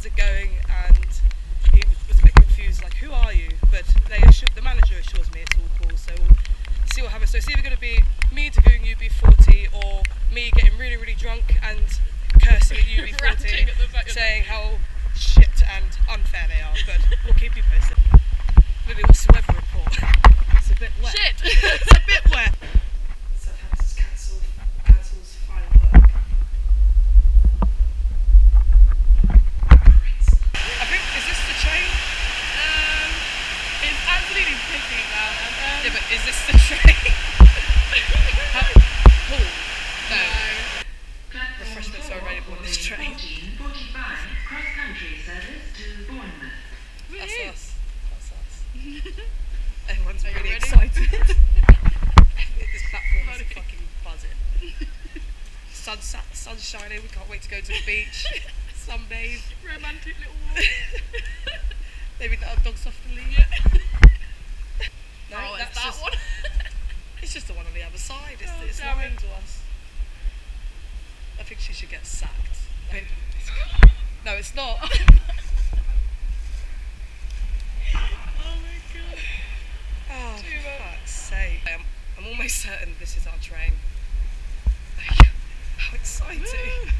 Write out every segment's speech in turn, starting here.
how's it going? And he was a bit confused, like, who are you? But the manager assures me it's all cool, so we'll see what happens. So it's either going to be me interviewing UB40 or me getting really, really drunk and cursing at UB40, saying how shit and unfair they are, but we'll keep you posted. Lily, what's the weather report? It's a bit wet. Shit! It's a bit wet. Southampton's cancels final work. I think, is this the train? It's absolutely pissing now. Yeah, but is this the train? Paul? No. Refreshments are available on this train. 14:45 cross-country service to Bournemouth. That's us. That's us. Everyone's really ready? excited. This platform is fucking buzzing. Sun's shining, we can't wait to go to the beach. Sunbathe. Romantic little walk. Maybe let our dogs off the lead. Yeah. No, Oh, that's it's that just, one. it's just the one on the other side. It's, Oh, it's damn lying it. to us. I think she should get sacked. No, it's not. Oh my god. Oh, Too for much. fuck's sake. I'm almost certain this is our train. How exciting.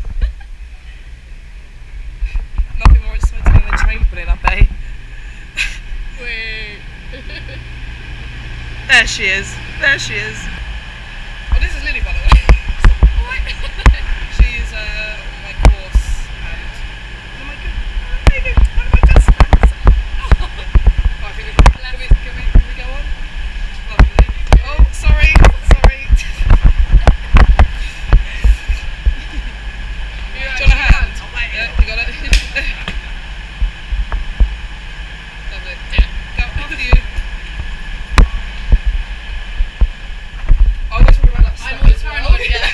Nothing more exciting than the train pulling up, eh? Wait. There she is. There she is. Oh, this is Lily, by the way. What? She's on my course and oh my god, one of my best friends. Oh, I think can we go on? Oh, sorry. Yeah, Do you want a hand? Yeah, you got it. Lovely. Yeah. Go after you. I always talk about that I'm always paranoid, yeah.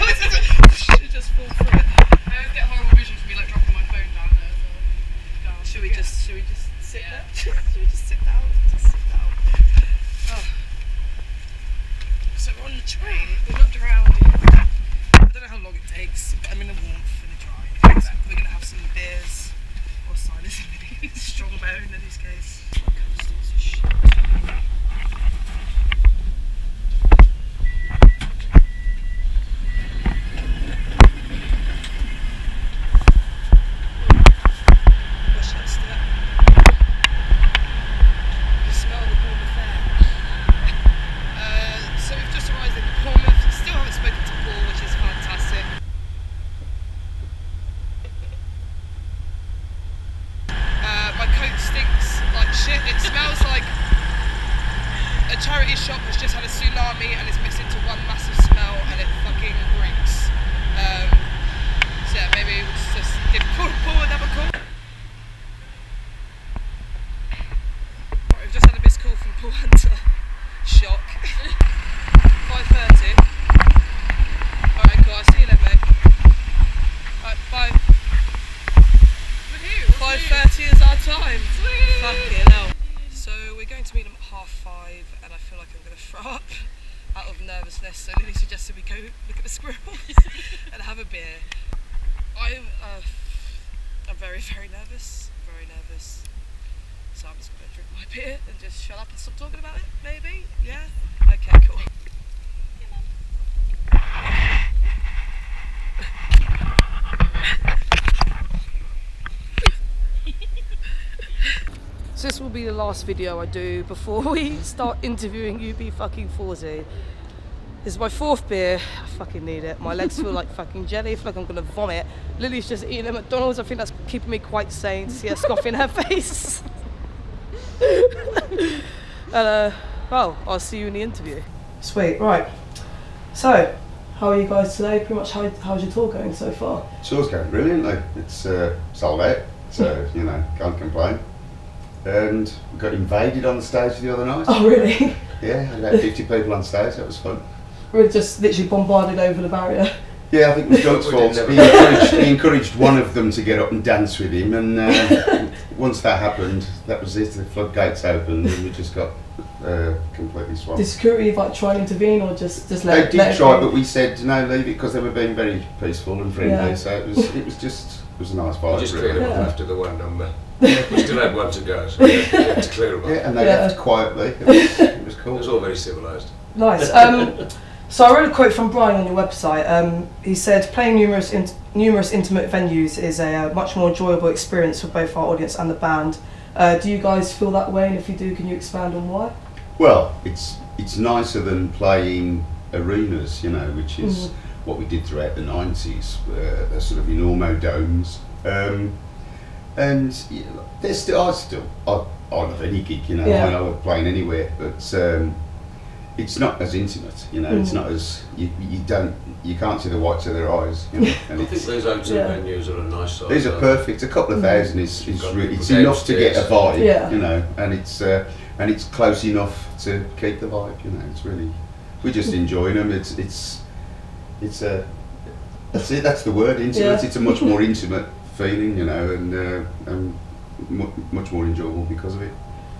She just fall through it. I always get horrible visions of me like dropping my phone down there. So Should we just sit Yeah. there? Should we just sit down? Just sit down. Oh. So we're on the train. We're not drowning. I don't know how long it takes, but I'm in the warmth and the dry. We're gonna have some beers or ciders in Lily's. Strongbow in Lily's case. Coastals are shit. Watch that step. You smell the Bournemouth air. So we've just arrived in Bournemouth. Still haven't spoken to Paul, which is fantastic. My coat stinks like shit. It smells like a charity shop has just had a tsunami and it's mixed into one massive smell and it fucking reeks. So yeah, maybe we'll just give Paul another call. Right, we've just had a missed call from Paul Hunter. Shock. 5:30. Alright, cool. I'll see you then, mate. Alright, bye. 5:30 is our time. Sweet. Fucking hell. So we're going to meet them at 5:30 and I feel like I'm going to throw up out of nervousness. So Lily suggested we go look at the squirrels and have a beer. I'm very, very nervous. Very nervous. So I'm just going to drink my beer and just shut up and stop talking about it, maybe? Yeah? Okay, cool. So this will be the last video I do before we start interviewing UB40. This is my 4th beer. I fucking need it. My legs feel like fucking jelly. I feel like I'm gonna vomit. Lily's just eating at McDonald's. I think that's keeping me quite sane to see her scoff in her face. And well, I'll see you in the interview. Sweet, right. So, how are you guys today? Pretty much how's your tour going so far? Tour's going brilliantly. It's sold out, so you know, can't complain. And we got invaded on the stage the other night. Oh really? Yeah, had about 50 people on stage. That was fun. We were just literally bombarded over the barrier. Yeah, I think it was Doug's fault. He encouraged one of them to get up and dance with him, and once that happened, that was it. The floodgates opened, and we just got completely swamped. Did security like try and intervene, or just let? They did try, but we said no, leave it, because they were being very peaceful and friendly. Yeah. So it was just was a nice We vibe. just really. cleared them off after the one number. We still had one to go, so we had to clear them off. Yeah, and they left quietly. It was cool. It was all very civilised. Nice. So I read a quote from Brian on your website. He said, "Playing numerous intimate venues is a much more enjoyable experience for both our audience and the band." Do you guys feel that way? And if you do, can you expand on why? Well, it's nicer than playing arenas, you know, which is what we did throughout the 90s, sort of in Ormo domes. And yeah, there's still, I love any gig, you know, I love playing anywhere, but it's not as intimate, you know, it's not as, you can't see the whites of their eyes, you know. And I think these O2 venues are a nice size. These are perfect. A couple of thousand is really, it's enough to get a vibe, you know, and it's close enough to keep the vibe, you know. It's really, we just enjoy them. It's that's it. That's the word, intimate. It's a much more intimate feeling, you know, and much more enjoyable because of it.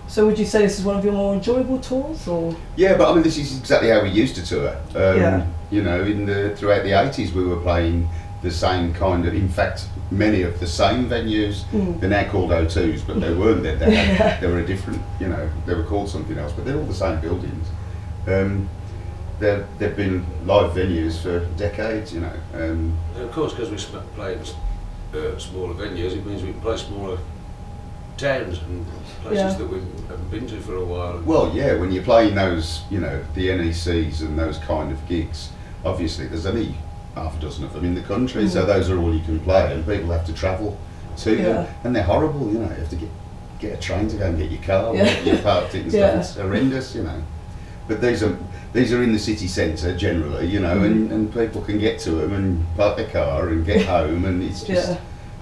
So would you say this is one of your more enjoyable tours, or? Yeah, but I mean, this is exactly how we used to tour. You know, throughout the 80s, we were playing the same kind of, in fact, many of the same venues. They're now called O2s, but they weren't then. They were a different, you know, they were called something else, but they're all the same buildings. They've been live venues for decades, you know. And of course, because we play in smaller venues, it means we can play smaller towns and places that we haven't been to for a while. Well, yeah, when you're playing those, you know, the NECs and those kind of gigs, obviously there's only half a dozen of them in the country, so those are all you can play, and people have to travel to them, and they're horrible, you know. You have to get a train to go and get your car, your parked it and stuff. It's horrendous, you know. But these are in the city centre generally, you know, and people can get to them and park their car and get home, and it's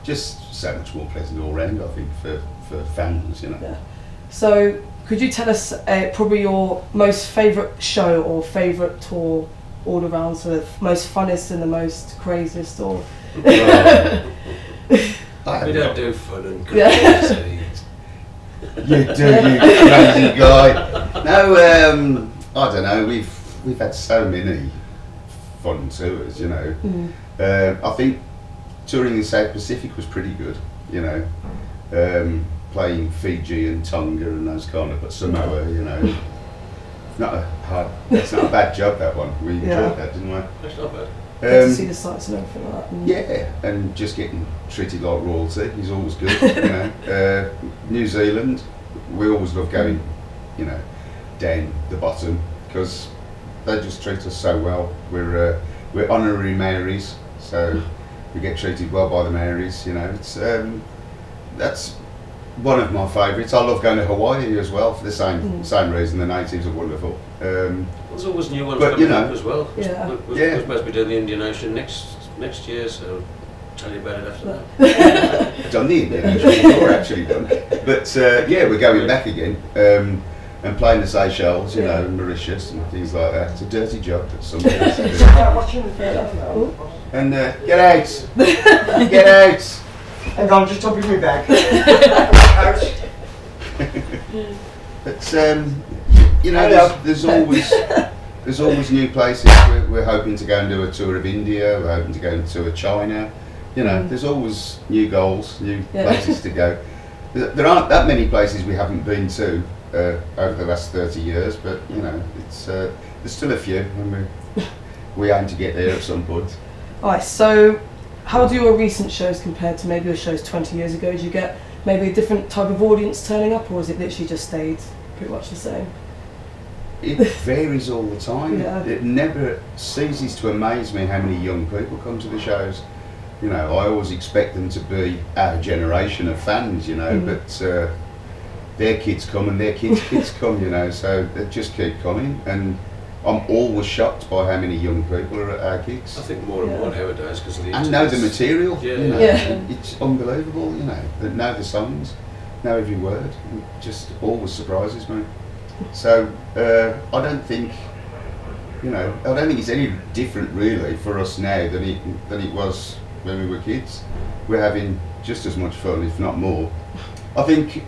just so much more pleasant all round, I think, for fans, you know. Yeah. So could you tell us probably your most favourite show or favourite tour all around, sort of most funnest and the most craziest, or? We don't do fun and crazy. You do, you crazy guy. No, I don't know. We've had so many fun tours, you know. I think touring in South Pacific was pretty good, you know. Playing Fiji and Tonga and those kind of, but Samoa, you know. That's not a bad job, that one. We enjoyed that, didn't we? That's not bad. Get to see the sights and everything like that. Yeah, and just getting treated like royalty is always good, you know. New Zealand, we always love going, you know, down the bottom, because they just treat us so well. We're honorary Marys, so we get treated well by the Marys, you know. It's that's one of my favourites. I love going to Hawaii as well for the same reason. The natives are wonderful. There's always new ones but, coming you know, up as well. We're supposed to be doing the Indian Ocean next year, so I'll tell you about it after that. I've done the Indian Ocean before, actually done. But yeah, we're going back again and playing the Seychelles, you know, and Mauritius and things like that. It's a dirty job, but somebody has to do it. And get out! Get out! Hang on, just jumping me back. But you know, there's always new places. We're hoping to go and do a tour of India. We're hoping to go and tour China. You know, there's always new goals, new places to go. There aren't that many places we haven't been to over the last 30 years, but you know, it's there's still a few, and we aim to get there at some point. Alright, so how do your recent shows compare to maybe your shows 20 years ago? Do you get maybe a different type of audience turning up, or has it literally just stayed pretty much the same? It varies all the time. It never ceases to amaze me how many young people come to the shows. You know, I always expect them to be our generation of fans, you know, but their kids come and their kids come, you know, so they just keep coming, and I'm always shocked by how many young people are at our gigs. I think more and more nowadays because of the and know the material, you know, it's unbelievable, you know, that know the songs, know every word. It just always surprises me. So I don't think, you know, I don't think it's any different really for us now than it was when we were kids. We're having just as much fun, if not more. I think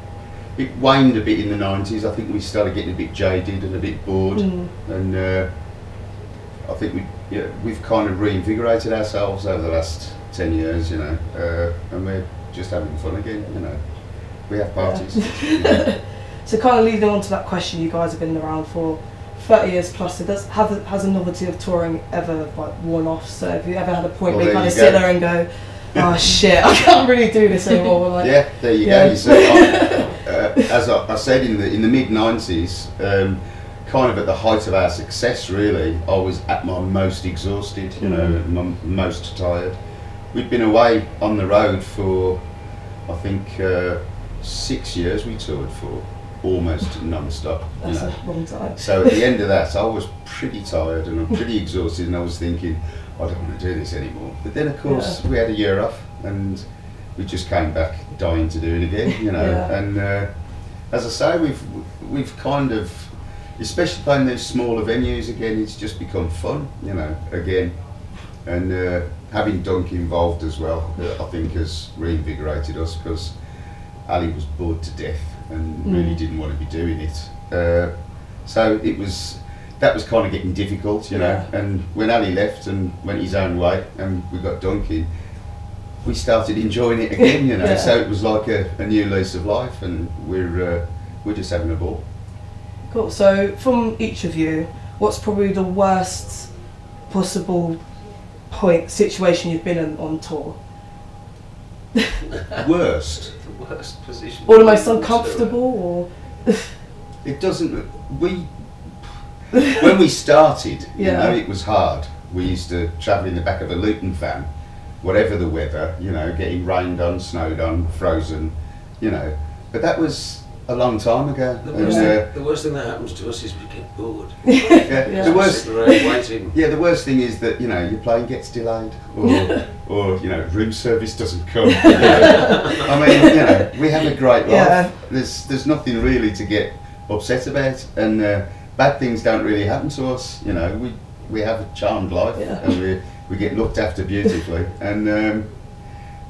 it waned a bit in the 90s. I think we started getting a bit jaded and a bit bored, and I think we've kind of reinvigorated ourselves over the last 10 years, you know, and we're just having fun again, you know. We have parties. So kind of leading on to that question, you guys have been around for 30 years plus. So has a novelty of touring ever like worn off? So have you ever had a point where you kind of sit there and go, oh shit, I can't really do this anymore? Like, yeah, there you go. You see, as I said, in the mid-90s, kind of at the height of our success, really, I was at my most exhausted, you know, most tired. We'd been away on the road for, I think, 6 years we toured for, almost non-stop. That's a long time. So at the end of that, I was pretty tired and I'm pretty exhausted, and I was thinking, I don't want to do this anymore. But then, of course, we had a year off and we just came back dying to do it again, you know. And as I say, we've kind of, especially playing those smaller venues again, it's just become fun, you know, again. And having Dunk involved as well, I think has reinvigorated us, because Ali was bored to death and really didn't want to be doing it. So that was kind of getting difficult, you know. And when Ali left and went his own way and we got Dunk in, we started enjoying it again, you know. So it was like a new lease of life, and we're just having a ball. Cool. So from each of you, what's probably the worst possible situation you've been in on tour? Worst? The worst position. Or the most uncomfortable, or? It doesn't. When we started, you know, it was hard. We used to travel in the back of a Luton van, whatever the weather, you know, getting rained on, snowed on, frozen, you know. But that was a long time ago. The worst thing that happens to us is we get bored. The worst. Waiting. Yeah, the worst thing is that, you know, your plane gets delayed, or you know, room service doesn't come. You know. I mean, you know, we have a great life. There's nothing really to get upset about, and bad things don't really happen to us. You know, we have a charmed life, and we get looked after beautifully, and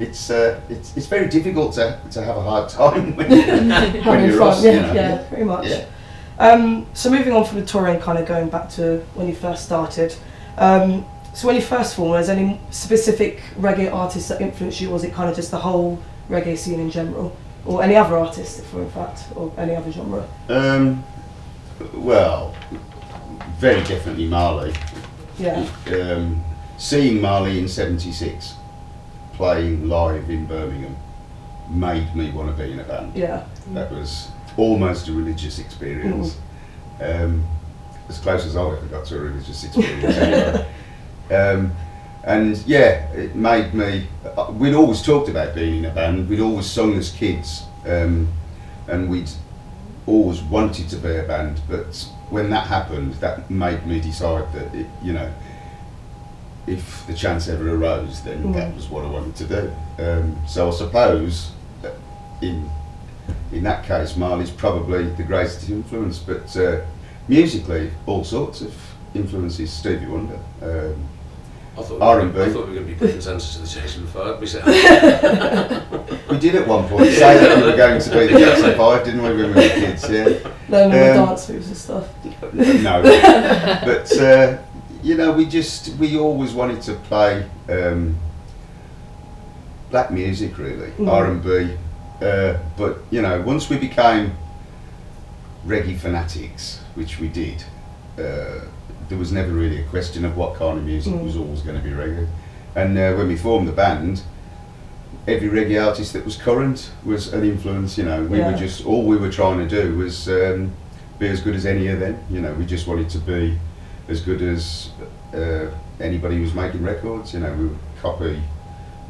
it's very difficult to have a hard time when you're us, you know. Yeah, pretty much. So moving on from the touring, kind of going back to when you first started. So when you first formed, was there any specific reggae artists that influenced you, or was it kind of just the whole reggae scene in general, or any other artists, in fact, or any other genre? Well, very definitely Marley. Yeah. Seeing Marley in '76, playing live in Birmingham, made me want to be in a band. Yeah. That was almost a religious experience. As close as I ever got to a religious experience anyway. And yeah, it made me, we'd always talked about being in a band, we'd always sung as kids, and we'd always wanted to be a band, but when that happened, that made me decide that, you know, if the chance ever arose, then that was what I wanted to do. So I suppose that in that case, Marley's probably the greatest influence, but musically, all sorts of influences. Stevie Wonder, R&B. I thought we were going to be putting answers to the Jackson 5 myself. We did at one point say that we were going to be the Jackson 5, didn't we, when we were kids? Learning the dance moves and stuff. No, but you know, we always wanted to play black music, really, R&B. But you know, once we became reggae fanatics, which we did, there was never really a question of what kind of music was always going to be reggae. And when we formed the band, every reggae artist that was current was an influence. You know, we were just, all we were trying to do was be as good as any of them. You know, we just wanted to be as good as anybody who was making records. You know, we would copy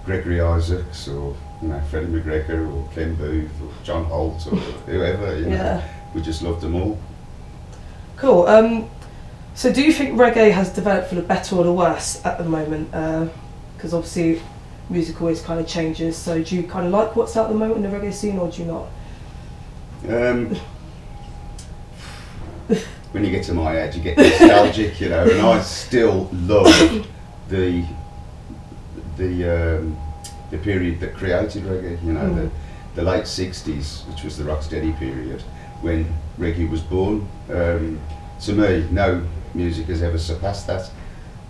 Gregory Isaacs, or you know, Freddie McGregor, or Ken Booth, or John Holt, or whoever. You know, we just loved them all. Cool. So do you think reggae has developed for the better or the worse at the moment? Because obviously music always kind of changes, so do you kind of like what's out at the moment in the reggae scene, or do you not? When you get to my age, you get nostalgic, you know, and I still love the period that created reggae, you know, the late 60s, which was the Rocksteady period, when reggae was born. To me, no music has ever surpassed that.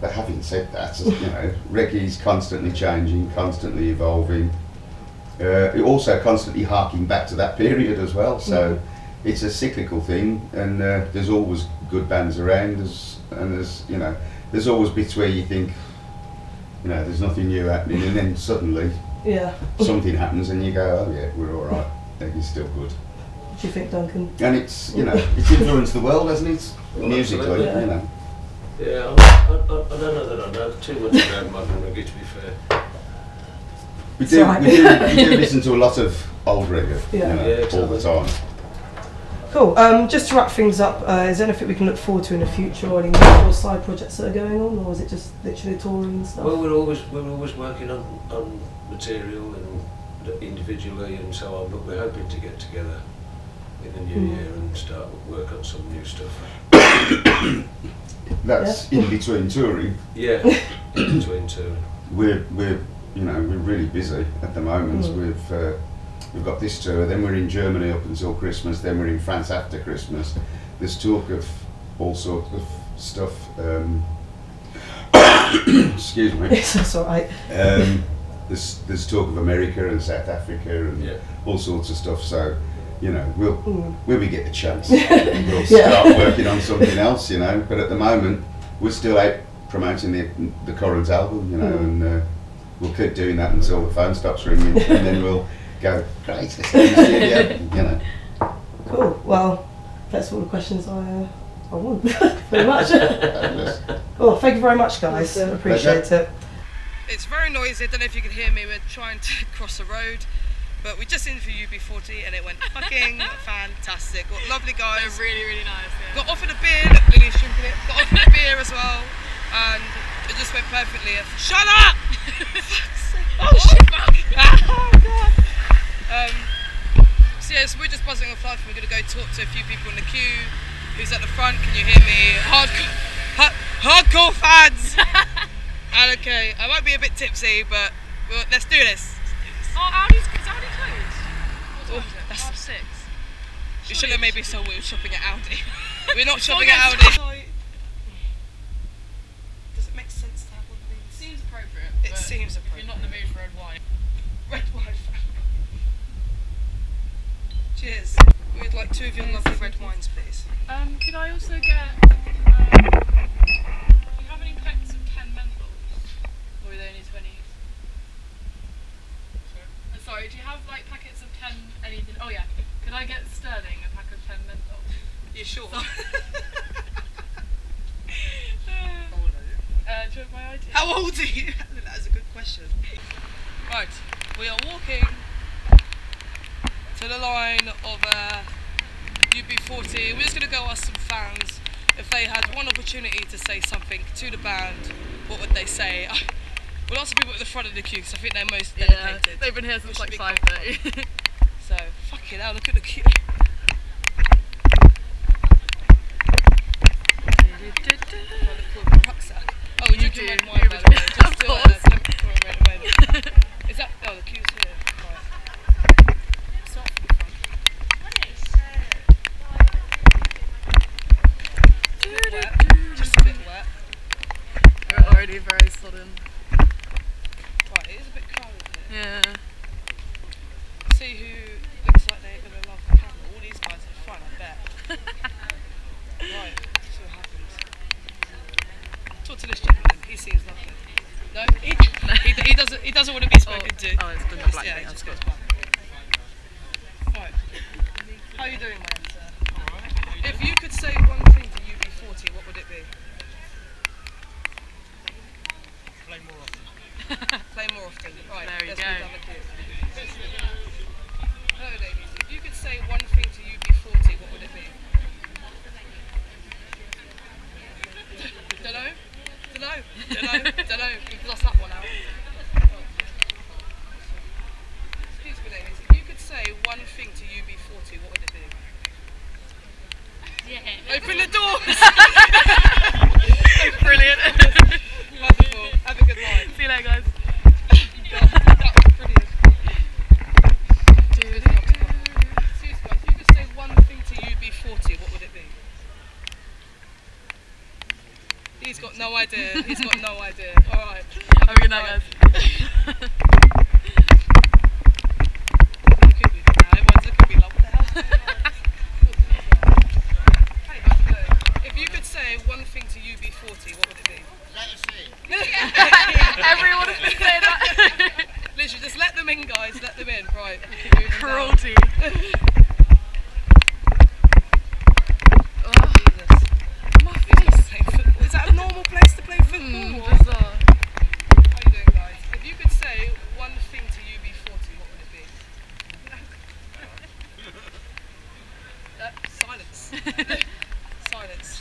But having said that, you know, reggae's constantly changing, constantly evolving. Also constantly harking back to that period as well. So it's a cyclical thing, and there's always good bands around. You know, there's always bits where you think, you know, there's nothing new happening, and then suddenly something happens, and you go, oh yeah, we're all right. Reggae's still good. What do you think, Duncan? And it's, you know, it's influenced the world, hasn't it? Well, musically, yeah. you know. Yeah, I don't know that I know too much about modern reggae, to be fair. We do listen to a lot of old reggae, Yeah. you know, Yeah, all the time. Cool. Just to wrap things up, is there anything we can look forward to in the future, or any more side projects that are going on, or is it just literally touring and stuff? Well, we're always working on material and individually and so on, but we're hoping to get together in the new year and start work on some new stuff. That's in between touring. Yeah, in between two. We're really busy at the moment. We've got this tour, then we're in Germany up until Christmas, then we're in France after Christmas. There's talk of all sorts of stuff. Excuse me. That's all right. There's talk of America and South Africa and all sorts of stuff. So, you know, when we get the chance, we'll start working on something else. You know, but at the moment, we're still out promoting the current album. You know, and we'll keep doing that until the phone stops ringing, and then we'll go, great, let's get in the studio, you know. Cool. Well, that's all the questions I want. Very much. Well, thank you very much, guys. Appreciate it. It's very noisy. I don't know if you can hear me. We're trying to cross the road, but we just interviewed UB40 and it went fucking fantastic. Got lovely guys. They're really, really nice. Yeah. Got offered a beer. Lily's drinking it. Got offered a beer as well, and it just went perfectly. Shut up! Oh shit! Oh god! So yeah, so we're just buzzing off life. We're going to go talk to a few people in the queue. Who's at the front? Can you hear me? Hardcore fans! And okay, I might be a bit tipsy, but let's do this. Oh, is Audi closed? What time is it? That's- 6:30. You should have maybe said we were shopping at Audi. We're not shopping We'll at get Audi. Does it make sense to have one of these? Seems appropriate. It but seems If you're not in the mood for red wine. Red wine. Cheers. We'd like 2 of your lovely red wines, please. Could I also get? Do you have any packs of 10 menthols, or are they only 20s? Sorry, do you have like packets of 10 anything? Oh yeah. Could I get Sterling a pack of 10 menthols? You sure? Do you have my ID? How old are you? That is a good question. Right, we are walking to the line of UB40. We're just going to go ask some fans if they had one opportunity to say something to the band, what would they say? We'll ask people at the front of the queue because I think they're most dedicated. Yeah, they've been here since like Which 5:30. So, fucking hell, look at the queue. Oh, we're drinking red wine, by the way. Just Of to, course. temp for a red wine. Is that? Oh, the queue's here. Right. Start from the front. Wet. Just a bit wet. We're already very sodden. Right, it is a bit crowded here. Yeah. See who looks like they're going to love the camera. All these guys are fun, I bet. Right, see what happens. Talk to this gentleman. He seems lovely. No, he doesn't want to be spoken to. Oh, it's done the black Yeah, thing, he just that's goes back. Right. How are you doing, man, sir? Alright. If you could say one thing to UB40, what would it be? Play more often. Play more often. Right, There you let's go. move down the queue. Hello, ladies. If you could say one thing to UB40, what would it be? Dunno. We've lost that one out. Excuse me, ladies. If you could say one thing to UB40, what would it be? Yeah. Open the doors! Brilliant. Wonderful. Have a good night. See you later, guys. That was brilliant. Excuse me, if you could say one thing to UB40, what would it be? got no idea. He's got no idea. Alright. Have a good night, guys. Look at me now. Everyone's looking at me like, what the hell? If you could say one thing to UB40, what would it be? Let us see. Everyone has been saying that. Literally, just let them in, guys. Let them in. Right. Cruelty. Is that a normal place to play football? Bizarre. How you doing, guys? If you could say one thing to UB40, what would it be? Silence. Silence.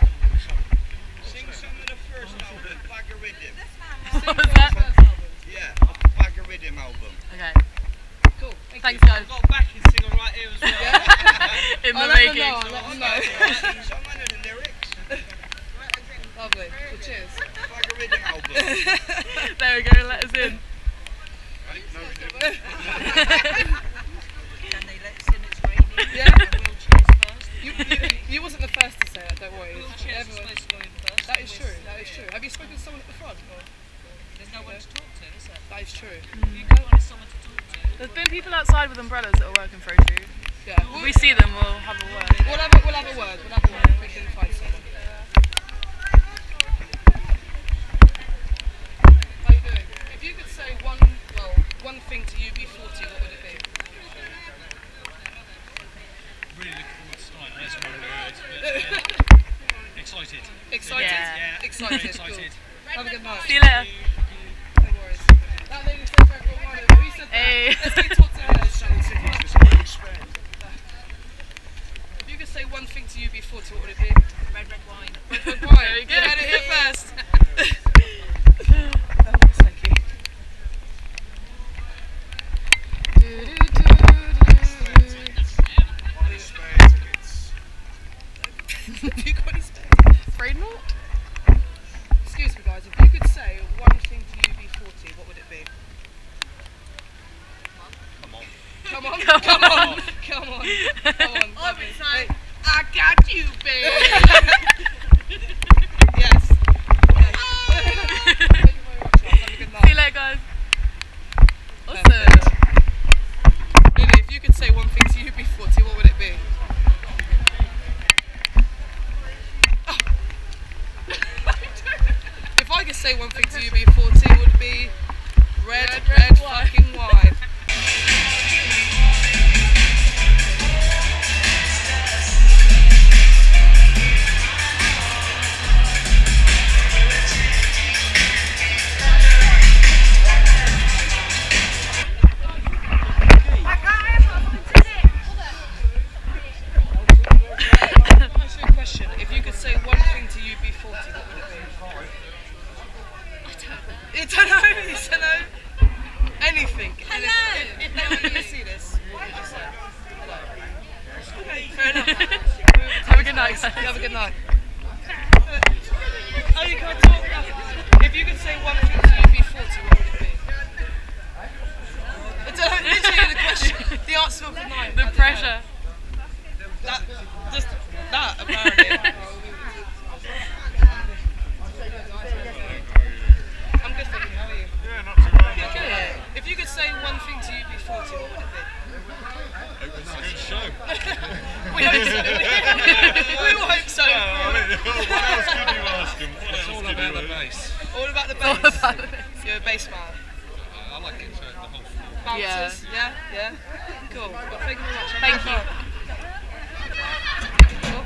Sing some of the first album, Rhythm. What was that? Yeah, Rhythm album. Okay. Cool. Thanks, guys. I've got a backing singer right here as well. In the I'll let them making. know. I'll let them know. Some of the lyrics. Lovely. Well, cheers. Rhythm album. There we go, let us in. Can they let us in? It's raining. Yeah. And wheelchairs first. You wasn't the first to say that, don't worry. Wheelchairs are Everyone. supposed to go in first. That is true. That is true. Have you spoken to someone at the front? Or? There's no one to talk to, is there? That is true. You go on as someone to talk to. There's been people outside with umbrellas that are working for you. Yeah. If we see them, we'll have a word. We'll have a word. We'll have a word. We can find someone. How you doing? If you could say one thing to UB40, what would it be? Really looking forward to tonight. That's one word. But, excited. Excited? Yeah. Excited. Excited. Cool. Have a good night. See you later. No worries. That lady said for everyone. Who said that? Hey. Let's go talk to her. If you could say one thing to UB40, what would it be? Red wine. Red wine. Very good. You heard it here first. Have you got any spare? Afraid not? Excuse me, guys. If you could say one thing to UB40, what would it be? Come on. Come on. Come on. Come on. Come on. Lovely. Hey. I got you, babe. Yes. Thank you very much. Have a good night. See you later, guys. Awesome. Lily, if you could say one thing to UB40, what would it be? If I could say one thing to UB40, it would be red fucking wine. Question. If you could say one thing to UB40, what would it be? You don't know? You don't know? Anything. Hello. If no one can see this, what would you say? Hello. Okay, fair enough. Have a good night, guys. Have a good night. Oh, you can't talk now. If you could say one thing to UB40, what would it be? It's literally the question. The answer of the night. The pressure. That, just that, apparently. I'm good, thank you. How are you? Yeah, not too bad. You're good. If you could say one thing to UB40, what would it be? It's a good show. We hope so. We will hope so. What else could you ask them? It's all about the bass. All about the All bass. about it. You're a bass man. I like it, the whole floor. Bouncers. Yeah. Yeah. Cool. Well, thank you very much. Thank you. Oh,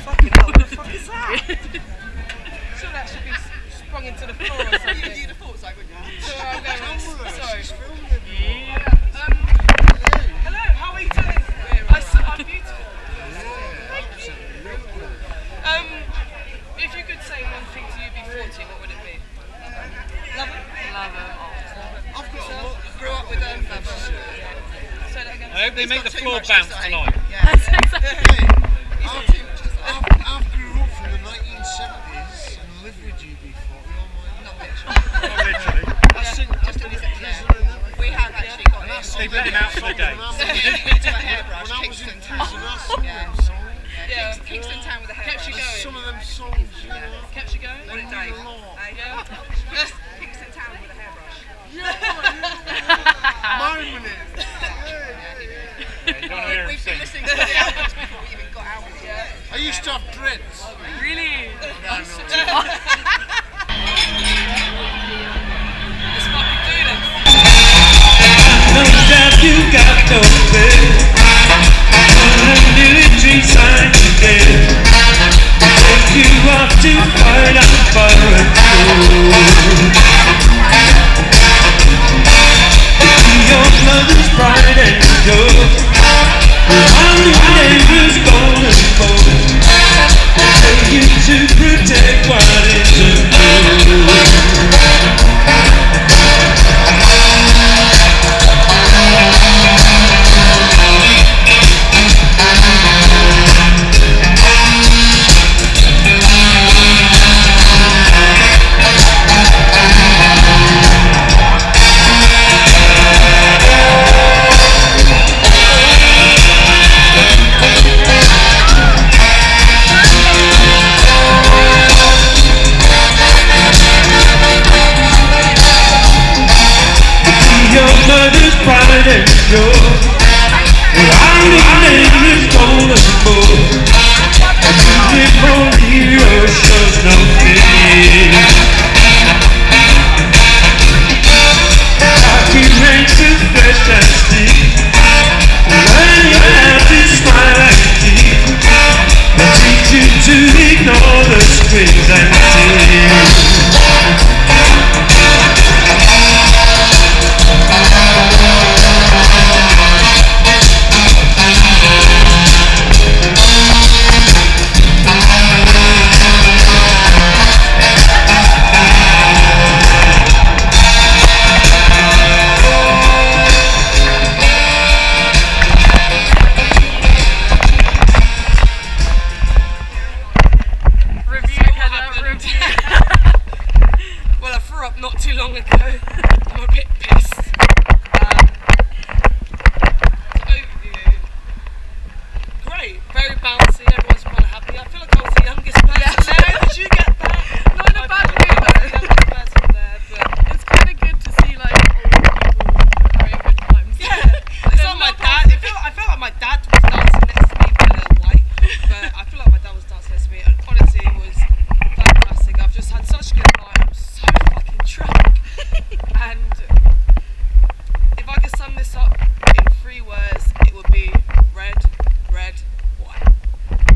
fucking hell, what the fuck is that? Sure that should be sprung into the floor or something. You'd have thought so, wouldn't you? So I'm going sorry. Hello, how are you doing? I'm beautiful. If you could say one thing to UB40, what would it be? Love it? Love it. I've got a lot. Grew up with them. Say that again. I hope they make the floor bounce tonight. That's exactly. I grew up from the 1970s and lived with UB40 all my life. Not literally. I sing just in his prisoner and everything. We have actually got it. They've let him out for the day. When I was in prison, I sang them songs. Yeah. Kingston Town with a hairbrush. Kept you going. Some of them songs, you know. Kept you going? What it, Dave? Yeah. Pinks in town with a hairbrush. Moment it. You don't hear him We've sing. been listening to the albums before we even got out here. I used to have dreads. Really? No, no. Let's fucking do this. No doubt you got no bed. On a military sign today. Take you off to fight out for a goal. Your mother's pride and joy. All the neighbors gonna fall. Tell you to protect what is yours. Your mother's pride and joy. All the